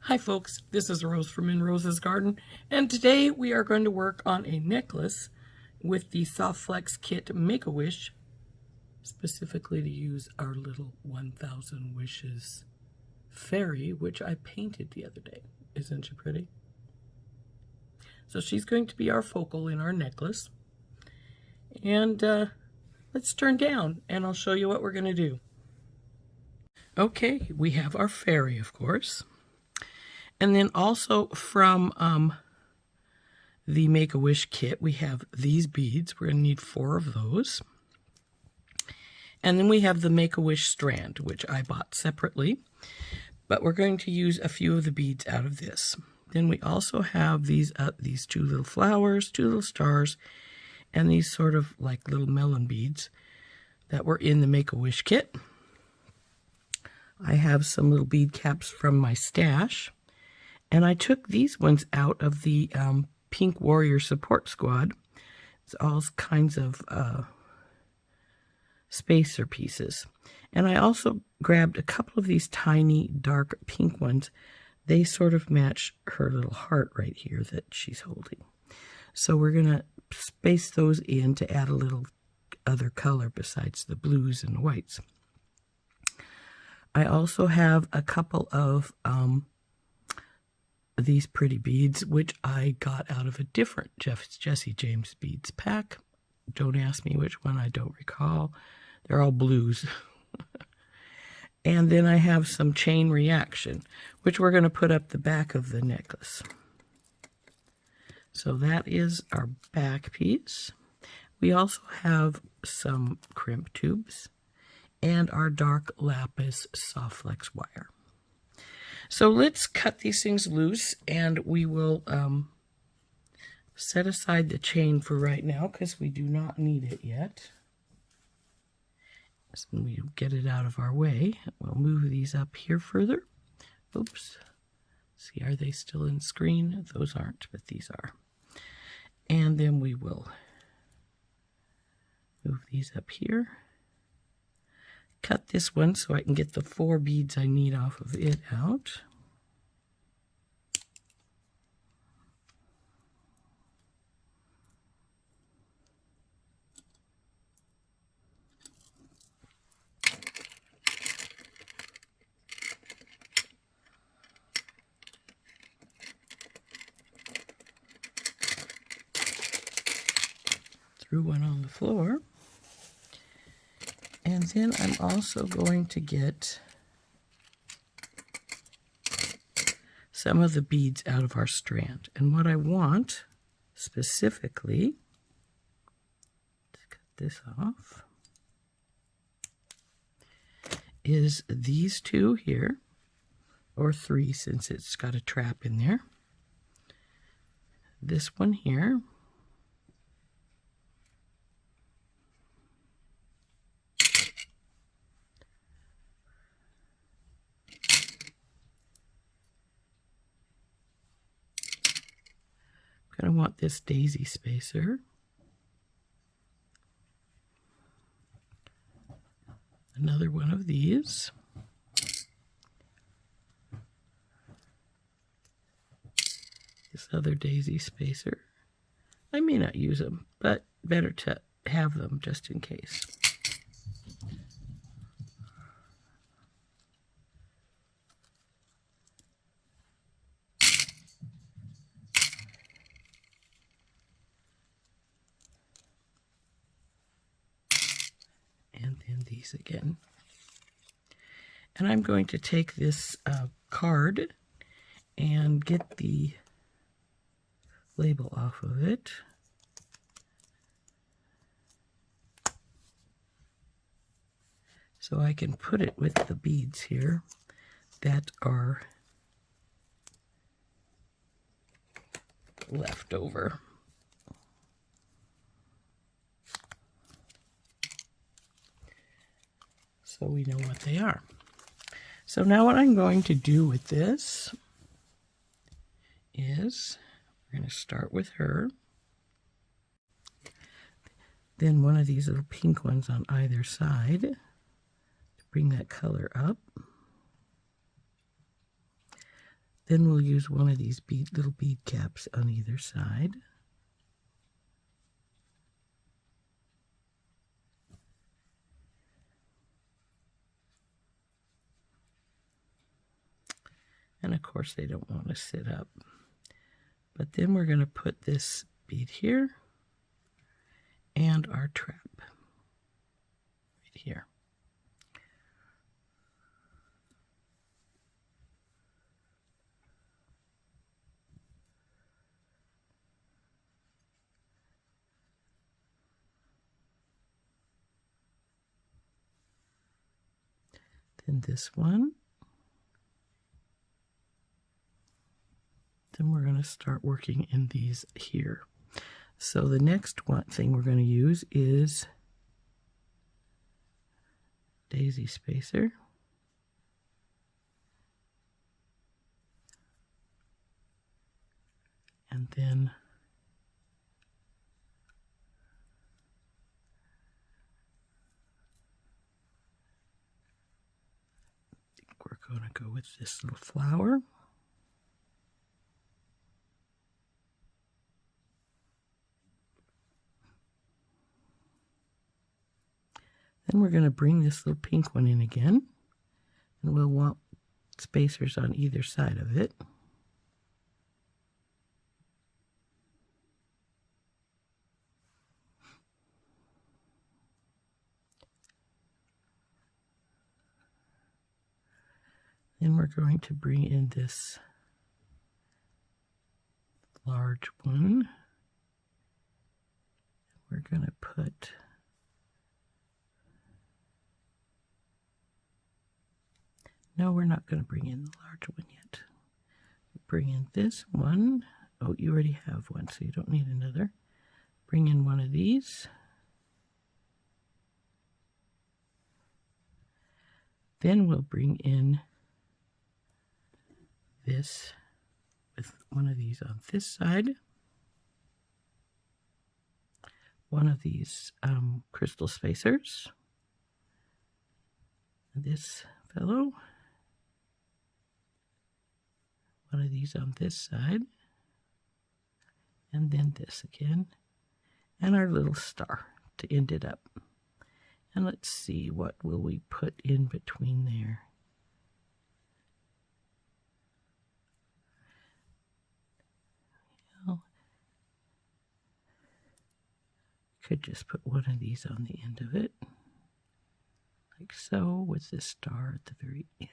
Hi folks, this is Rose from In Rose's Garden, and today we are going to work on a necklace with the SoftFlex kit Make-A-Wish, specifically to use our little 1000 Wishes fairy, which I painted the other day. Isn't she pretty? So she's going to be our focal in our necklace, and let's turn down and I'll show you what we're going to do. Okay, we have our fairy, of course. And then also from the Make-A-Wish kit, we have these beads. We're going to need 4 of those. And then we have the Make-A-Wish strand, which I bought separately. But we're going to use a few of the beads out of this. Then we also have these 2 little flowers, 2 little stars, and these sort of like little melon beads that were in the Make-A-Wish kit. I have some little bead caps from my stash. And I took these ones out of the Pink Warrior Support Squad. It's all kinds of spacer pieces. And I also grabbed a couple of these tiny dark pink ones. They sort of match her little heart right here that she's holding. So we're going to space those in to add a little other color besides the blues and whites. I also have a couple of these pretty beads, which I got out of a different Jesse James beads pack. Don't ask me which one, I don't recall. They're all blues. And then I have some chain reaction, which we're going to put up the back of the necklace. So that is our back piece. We also have some crimp tubes and our dark lapis SoftFlex wire. So let's cut these things loose, and we will set aside the chain for right now because we do not need it yet. So we get it out of our way. We'll move these up here further. Oops. See, are they still in screen? Those aren't, but these are. And then we will move these up here. Cut this one so I can get the 4 beads I need off of it out. Threw one on the floor. And then I'm also going to get some of the beads out of our strand. And what I want specifically, let's cut this off, is these 2 here, or 3 since it's got a trap in there. This one here. Going to want this daisy spacer. Another one of these. This other daisy spacer. I may not use them, but better to have them just in case. And then these again. And I'm going to take this card and get the label off of it. So I can put it with the beads here that are left over. So we know what they are. So now what I'm going to do with this is we're going to start with her. Then one of these little pink ones on either side to bring that color up. Then we'll use one of these little bead caps on either side. And of course they don't want to sit up. But then we're going to put this bead here and our trap right here. Then this one. Then we're going to start working in these here. So the next thing we're going to use is daisy spacer. And then I think we're going to go with this little flower. Then we're going to bring this little pink one in again, and we'll want spacers on either side of it. Then we're going to bring in this large one. We're going to put no, we're not going to bring in the large one yet. Bring in this one. Oh, you already have one, so you don't need another. Bring in one of these. Then we'll bring in this with one of these on this side. One of these crystal spacers. This fellow. One of these on this side, and then this again, and our little star to end it up. And let's see, what will we put in between there? Well, could just put one of these on the end of it, like so, with this star at the very end.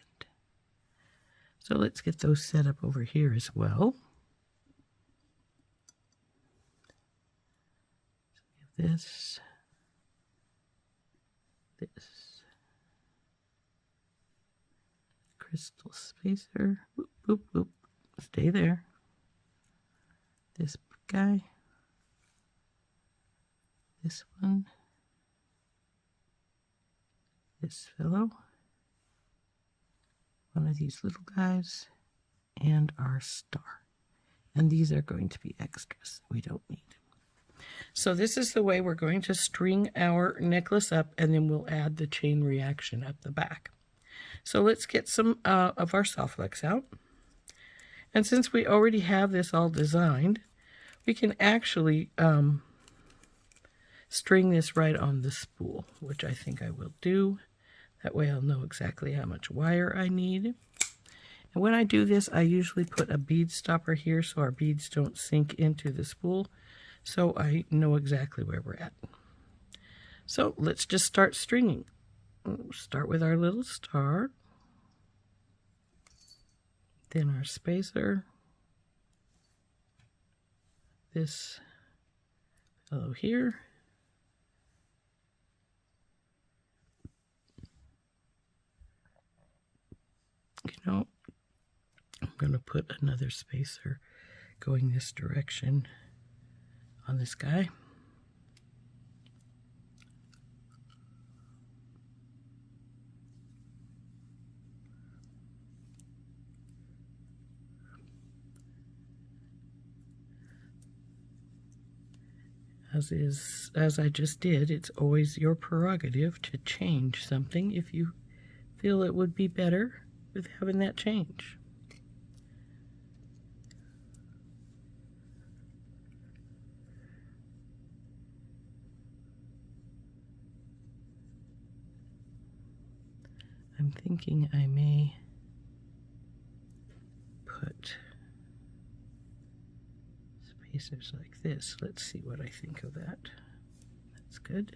So let's get those set up over here as well. So we have this, crystal spacer, boop, boop, boop, stay there. This guy, this one, this fellow, one of these little guys, and our star. And these are going to be extras we don't need. So this is the way we're going to string our necklace up, and then we'll add the chain reaction at the back. So let's get some of our SoftFlex out. And since we already have this all designed, we can actually string this right on the spool, which I think I will do. That way I'll know exactly how much wire I need. And when I do this, I usually put a bead stopper here so our beads don't sink into the spool, so I know exactly where we're at. So let's just start stringing. We'll start with our little star, then our spacer, this fellow here, I'm going to put another spacer going this direction on this guy. As I just did, it's always your prerogative to change something if you feel it would be better with having that change. I'm thinking I may put spacers like this. Let's see what I think of that. That's good.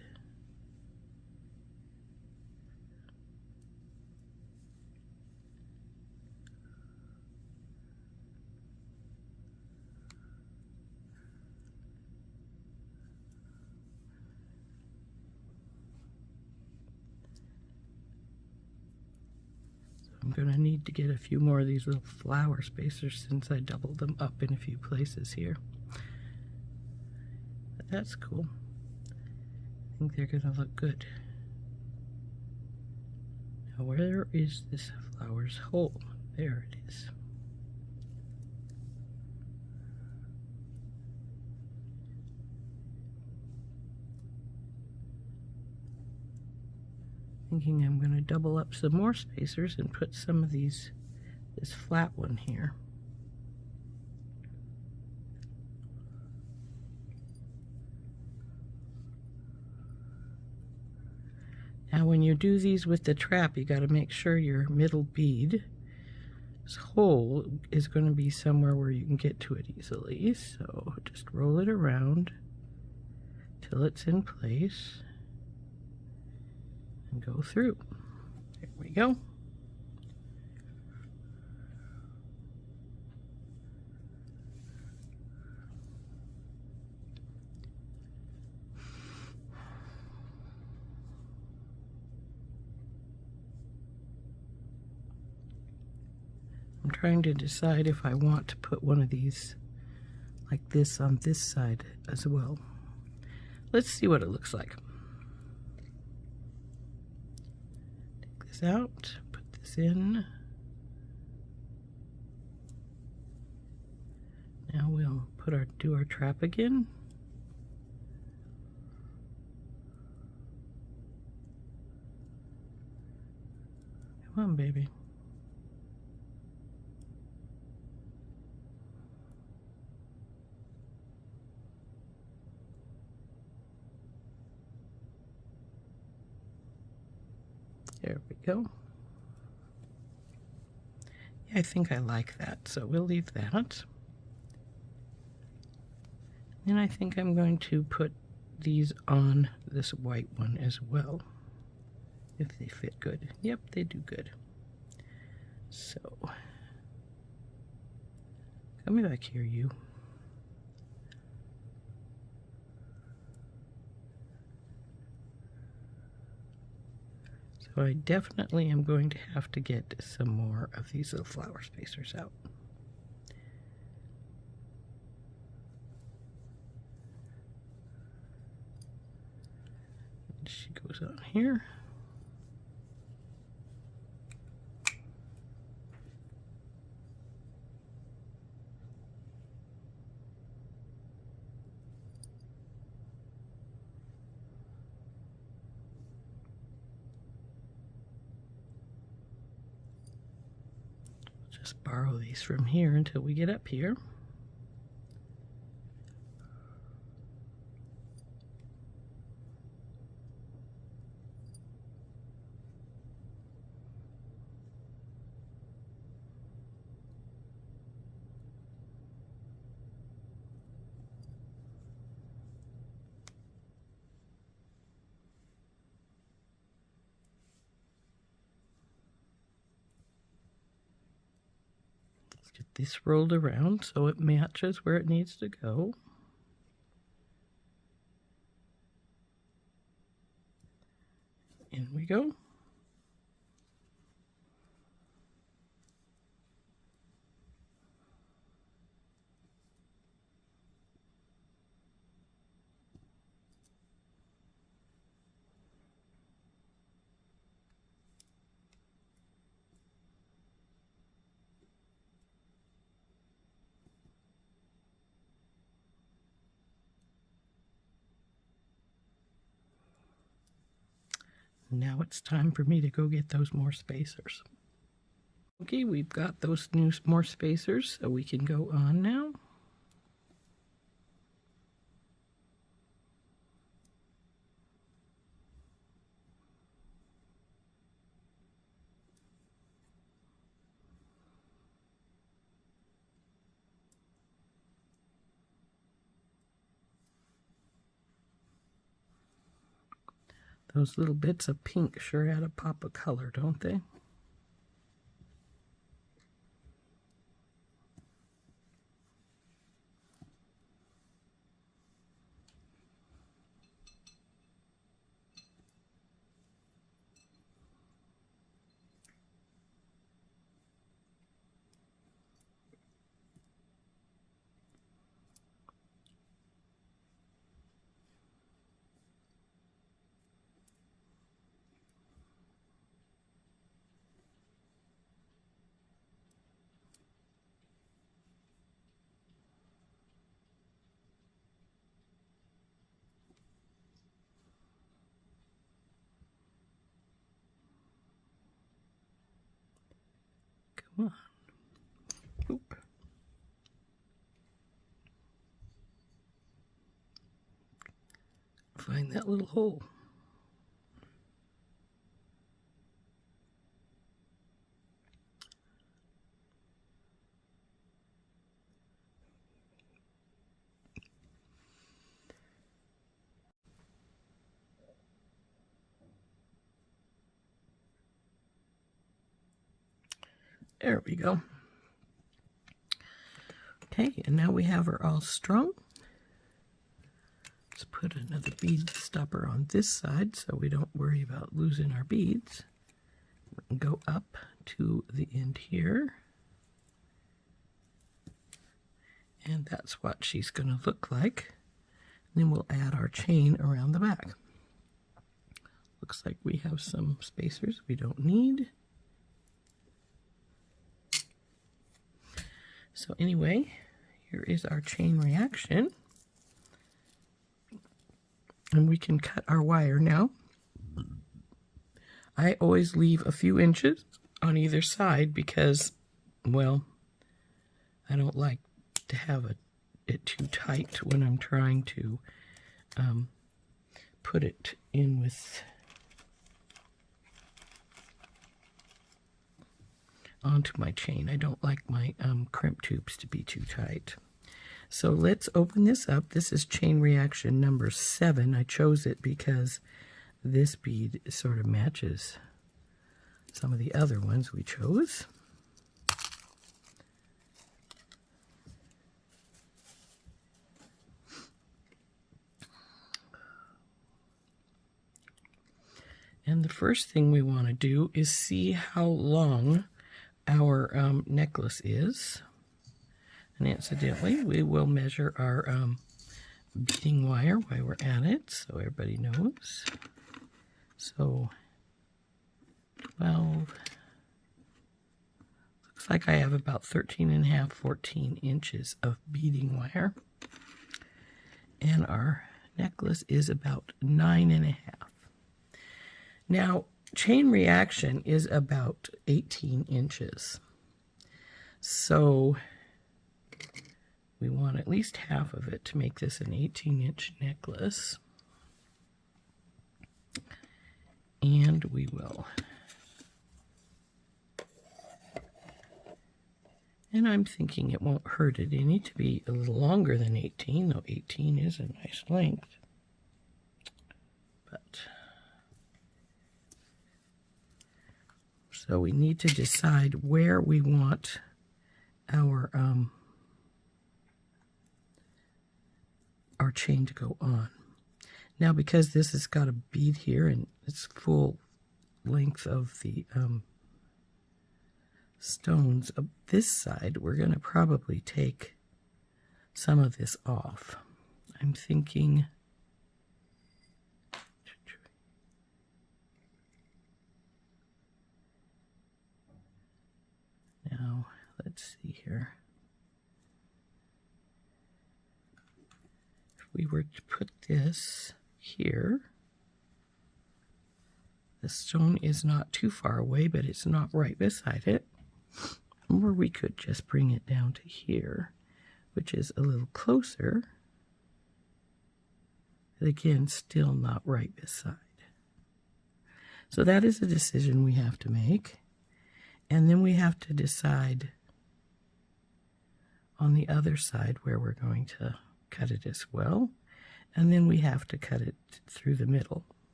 I'm going to need to get a few more of these little flower spacers since I doubled them up in a few places here. But that's cool. I think they're going to look good. Now where is this flower's hole? There it is. Thinking I'm going to double up some more spacers and put some of these, this flat one here. Now when you do these with the trap, you got to make sure your middle bead's hole is going to be somewhere where you can get to it easily. So just roll it around till it's in place. And go through. There we go. I'm trying to decide if I want to put one of these like this on this side as well. Let's see what it looks like. Out, put this in. Now we'll do our trap again. Come on, baby. There we go. Yeah, I think I like that, so we'll leave that. And I think I'm going to put these on this white one as well, if they fit good. Yep, they do good. So, come back here, you. So I definitely am going to have to get some more of these little flower spacers out. And she goes on here. Just borrow these from here until we get up here. Get this rolled around so it matches where it needs to go. In we go. Now it's time for me to go get those more spacers. Okay, we've got those more spacers, so we can go on now. Those little bits of pink sure add a pop of color, don't they? Come on. Oop. Find that little hole. There we go. Okay, and now we have her all strung. Let's put another bead stopper on this side so we don't worry about losing our beads. Go up to the end here. And that's what she's going to look like. And then we'll add our chain around the back. Looks like we have some spacers we don't need. So anyway, here is our chain reaction. And we can cut our wire now. I always leave a few inches on either side because, well, I don't like to have it too tight when I'm trying to put it in with onto my chain. I don't like my crimp tubes to be too tight. So let's open this up. This is chain reaction number 7. I chose it because this bead sort of matches some of the other ones we chose. And the first thing we want to do is see how long our necklace is. And incidentally, we will measure our beading wire while we're at it, so everybody knows. So 12, looks like I have about 13.5, 14 inches of beading wire. And our necklace is about 9.5. Now, chain reaction is about 18 inches. So we want at least half of it to make this an 18-inch necklace. And we will. And I'm thinking it won't hurt it any to be a little longer than 18, though 18 is a nice length. But so we need to decide where we want our chain to go on. Now, because this has got a bead here and it's full length of the stones of this side, we're going to probably take some of this off. I'm thinking now, let's see here. If we were to put this here, the stone is not too far away, but it's not right beside it. Or we could just bring it down to here, which is a little closer. But again, still not right beside. So that is a decision we have to make. And then we have to decide on the other side where we're going to cut it as well. And then we have to cut it through the middle.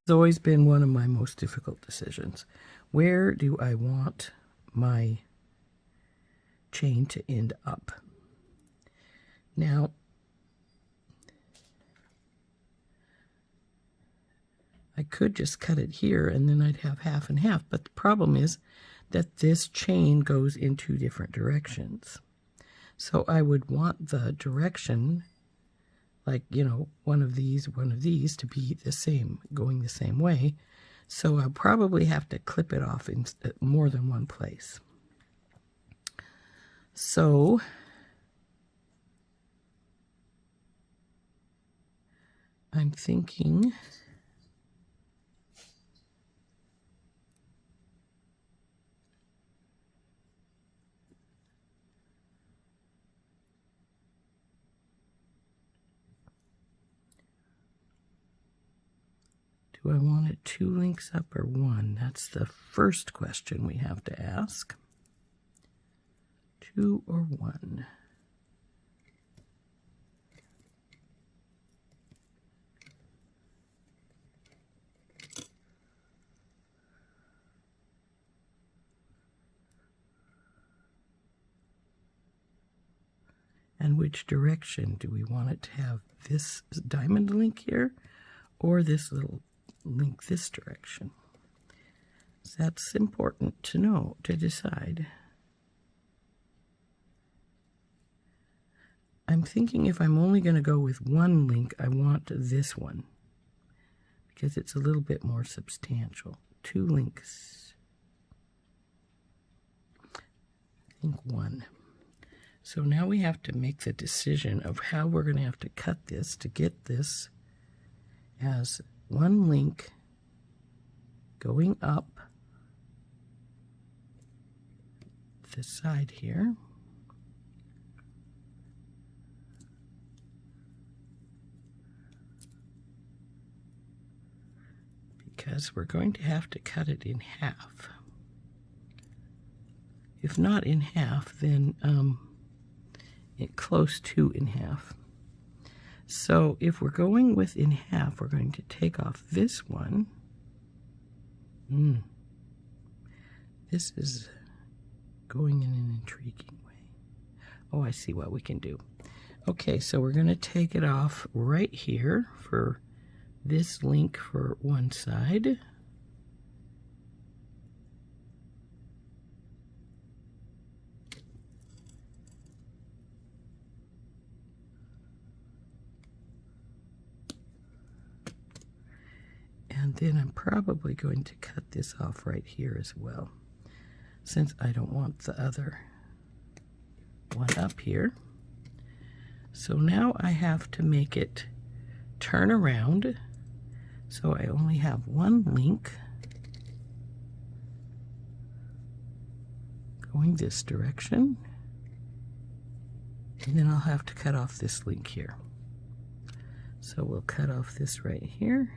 It's always been one of my most difficult decisions. Where do I want my chain to end up? Now, I could just cut it here and then I'd have half and half, but the problem is that this chain goes in two different directions. So I would want the direction, like, you know, one of these to be the same, going the same way. So I'll probably have to clip it off in more than one place. So I'm thinking do I want it 2 links up or 1? That's the first question we have to ask. 2 or 1? And which direction? Do we want it to have this diamond link here or this little link this direction? So that's important to know, to decide. I'm thinking if I'm only going to go with 1 link, I want this one because it's a little bit more substantial. 2 links. I think 1. So now we have to make the decision of how we're going to have to cut this to get this as 1 link going up this side here. Because we're going to have to cut it in half. If not in half, then close to in half. So if we're going with in half, we're going to take off this one. This is going in an intriguing way. Oh, I see what we can do. Okay, so we're going to take it off right here for this link for one side. And then I'm probably going to cut this off right here as well, since I don't want the other one up here. So now I have to make it turn around. So I only have 1 link going this direction. And then I'll have to cut off this link here. So we'll cut off this right here.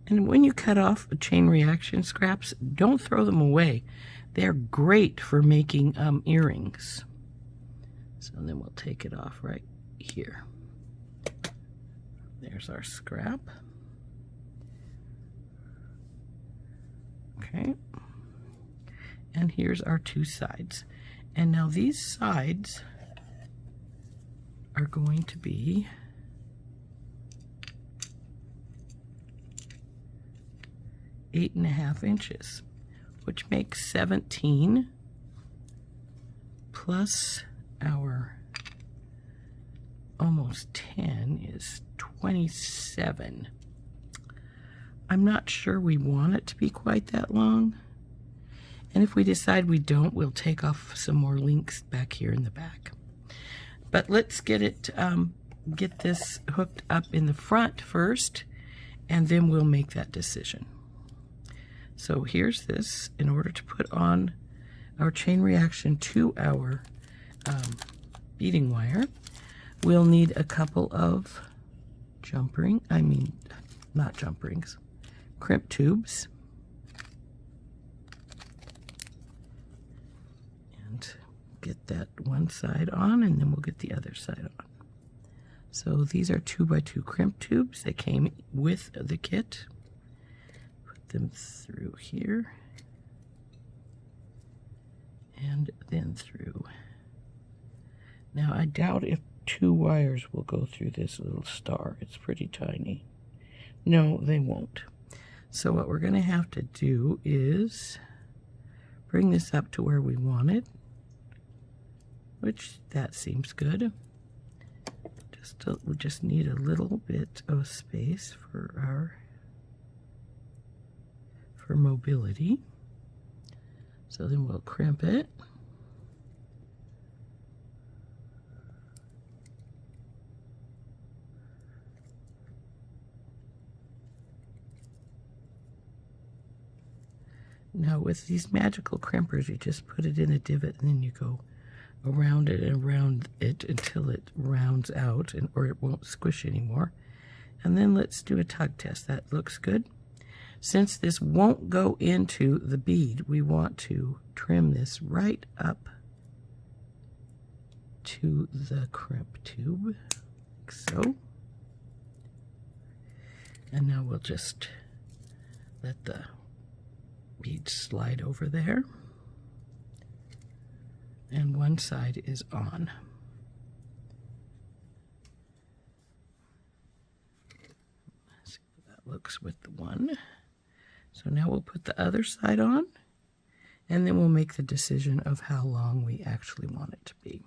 And when you cut off chain reaction scraps, don't throw them away. They're great for making earrings. So then we'll take it off right here. There's our scrap. Okay. And here's our 2 sides. And now these sides are going to be 8.5 inches, which makes 17 plus our almost 10 is 27. I'm not sure we want it to be quite that long. And if we decide we don't, we'll take off some more links back here in the back. But let's get it, get this hooked up in the front first, and then we'll make that decision. So here's this. In order to put on our chain reaction to our beading wire, we'll need a couple of crimp tubes. And get that one side on, and then we'll get the other side on. So these are 2x2 crimp tubes that came with the kit. Put them through here. And then through. Now I doubt if 2 wires will go through this little star. It's pretty tiny. No, they won't. So what we're going to have to do is bring this up to where we want it, which that seems good. We just need a little bit of space for mobility. So then we'll crimp it. Now with these magical crimpers, you just put it in a divot and then you go around it and around it until it rounds out, or it won't squish anymore. And then let's do a tug test. That looks good. Since this won't go into the bead, we want to trim this right up to the crimp tube, like so. And now we'll just let the bead slide over there. And one side is on. Let's see how that looks with the one. So now we'll put the other side on, and then we'll make the decision of how long we actually want it to be.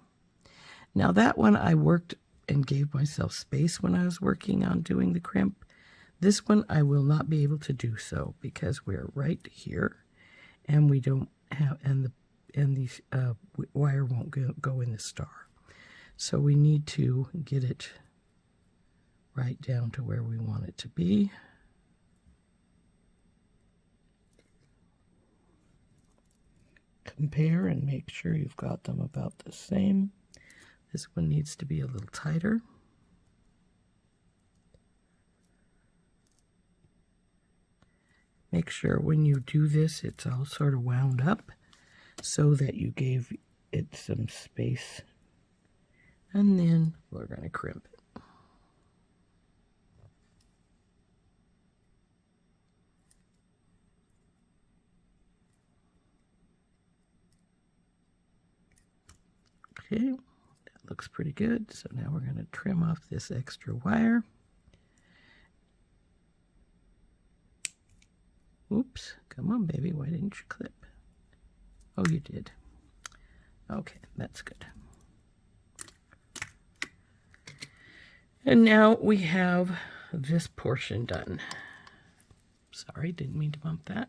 Now that one I worked and gave myself space when I was working on doing the crimp. This one I will not be able to do so because we're right here, and we don't have, and the wire won't go in the star. So we need to get it right down to where we want it to be. Compare and make sure you've got them about the same. This one needs to be a little tighter. Make sure when you do this, it's all sort of wound up so that you gave it some space. And then we're going to crimp it. Okay, that looks pretty good. So now we're going to trim off this extra wire. Oops, come on, baby. Why didn't you clip? Oh, you did. Okay, that's good. And now we have this portion done. Sorry, didn't mean to bump that.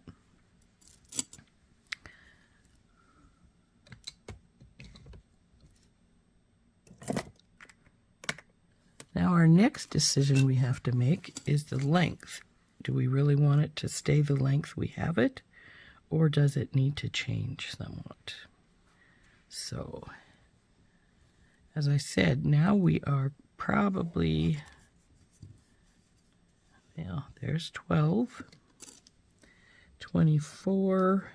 Now our next decision we have to make is the length. Do we really want it to stay the length we have it, or does it need to change somewhat? So, as I said, now we are probably, well, there's 12, 24,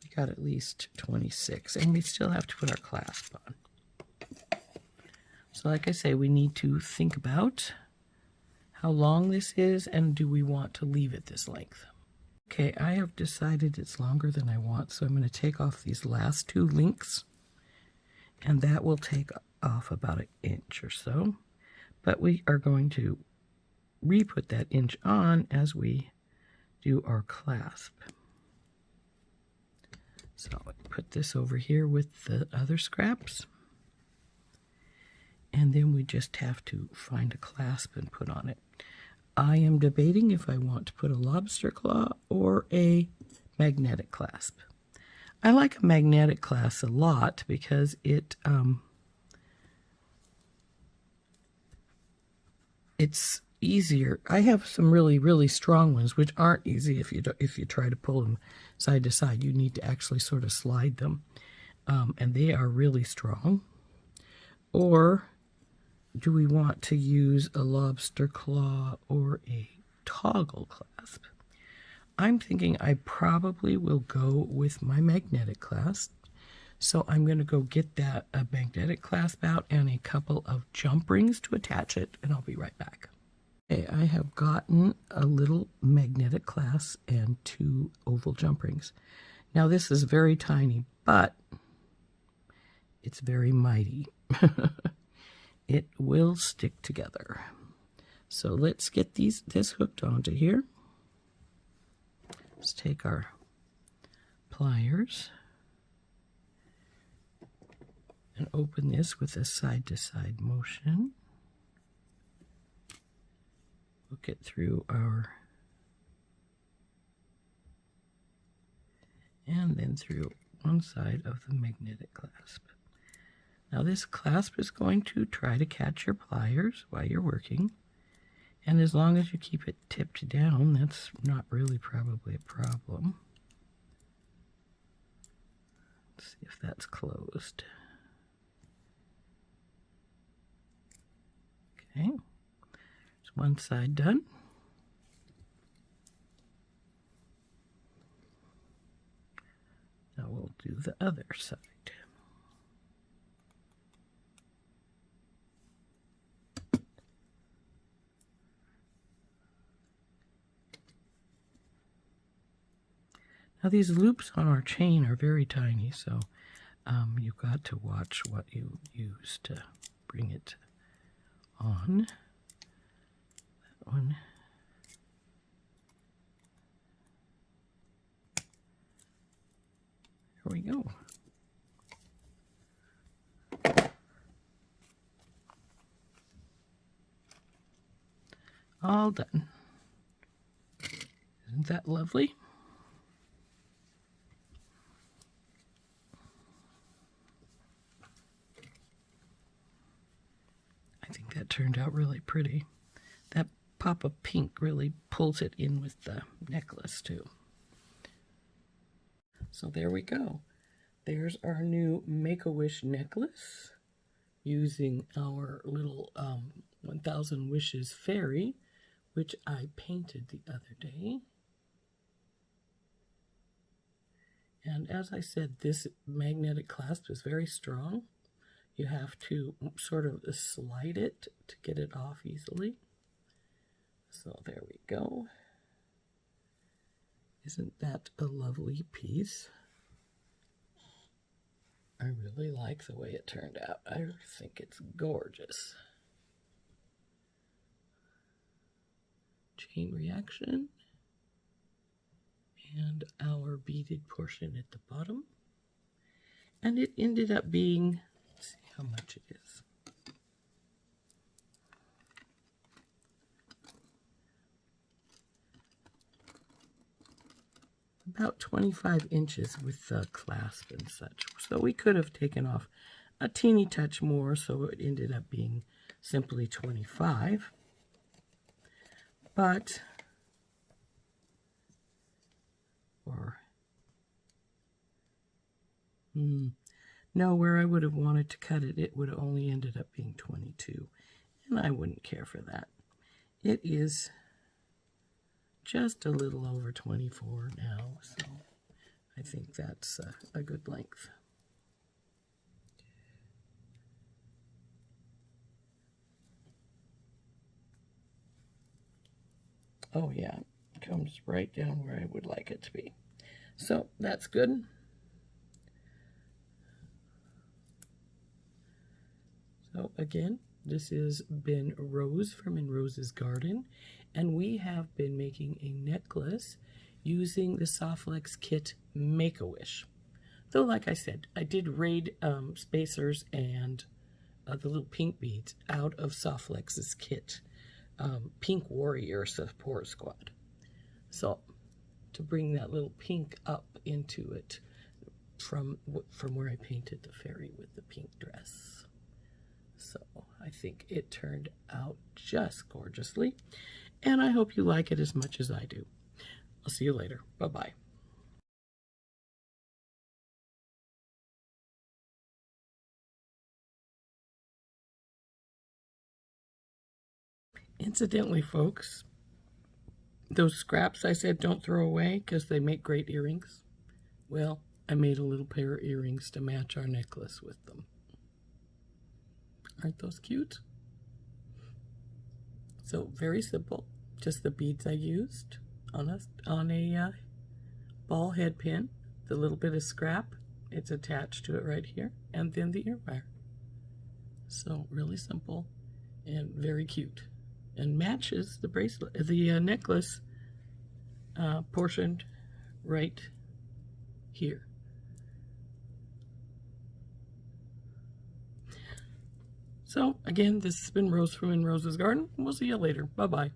we got at least 26, and we still have to put our clasp on. So like I say, we need to think about how long this is, and do we want to leave it this length? Okay, I have decided it's longer than I want, so I'm going to take off these last 2 links, and that will take off about 1 inch or so. But we are going to re-put that inch on as we do our clasp. So I put this over here with the other scraps. And then we just have to find a clasp and put on it. I am debating if I want to put a lobster claw or a magnetic clasp. I like a magnetic clasp a lot because it's easier. I have some really, really strong ones, which aren't easy if you try to pull them side to side. You need to actually sort of slide them, and they are really strong. Or do we want to use a lobster claw or a toggle clasp? I'm thinking I probably will go with my magnetic clasp. So I'm going to go get that magnetic clasp out and a couple of jump rings to attach it, and I'll be right back. Okay, I have gotten a little magnetic clasp and 2 oval jump rings. Now this is very tiny, but it's very mighty. It will stick together. So let's get this hooked onto here. Let's take our pliers and open this with a side-to-side motion. Hook it through and then through one side of the magnetic clasp. Now this clasp is going to try to catch your pliers while you're working, and as long as you keep it tipped down, that's not really probably a problem. Let's see if that's closed. Okay, there's one side done. Now we'll do the other side. Now these loops on our chain are very tiny, so you've got to watch what you use to bring it on. That one. There we go. All done. Isn't that lovely? I think that turned out really pretty. That pop of pink really pulls it in with the necklace too. So there we go. There's our new Make-A-Wish necklace using our little 1000 Wishes fairy, which I painted the other day. And as I said, this magnetic clasp is very strong. You have to sort of slide it to get it off easily. So there we go. Isn't that a lovely piece? I really like the way it turned out. I think it's gorgeous. Chain reaction. And our beaded portion at the bottom. And it ended up being, let's see how much it is. About 25 inches with the clasp and such. So we could have taken off a teeny touch more, so it ended up being simply 25. But, no, where I would have wanted to cut it, it would have only ended up being 22. And I wouldn't care for that. It is just a little over 24 now, so I think that's a good length. Oh yeah, it comes right down where I would like it to be. So that's good. So again, this has been Rose from In Rose's Garden, and we have been making a necklace using the SoftFlex kit Make-A-Wish. Though, like I said, I did raid spacers and the little pink beads out of SoftFlex's kit, Pink Warrior Support Squad. So, to bring that little pink up into it from where I painted the fairy with the pink dress. So I think it turned out just gorgeously, and I hope you like it as much as I do. I'll see you later. Bye-bye. Incidentally, folks, those scraps I said don't throw away because they make great earrings, well, I made a little pair of earrings to match our necklace with them. Aren't those cute? So very simple, just the beads I used on a ball head pin, the little bit of scrap, it's attached to it right here, and then the ear wire. So really simple and very cute, and matches the bracelet, the necklace portioned right here. So again, this has been Rose from In Rose's Garden. We'll see you later. Bye-bye.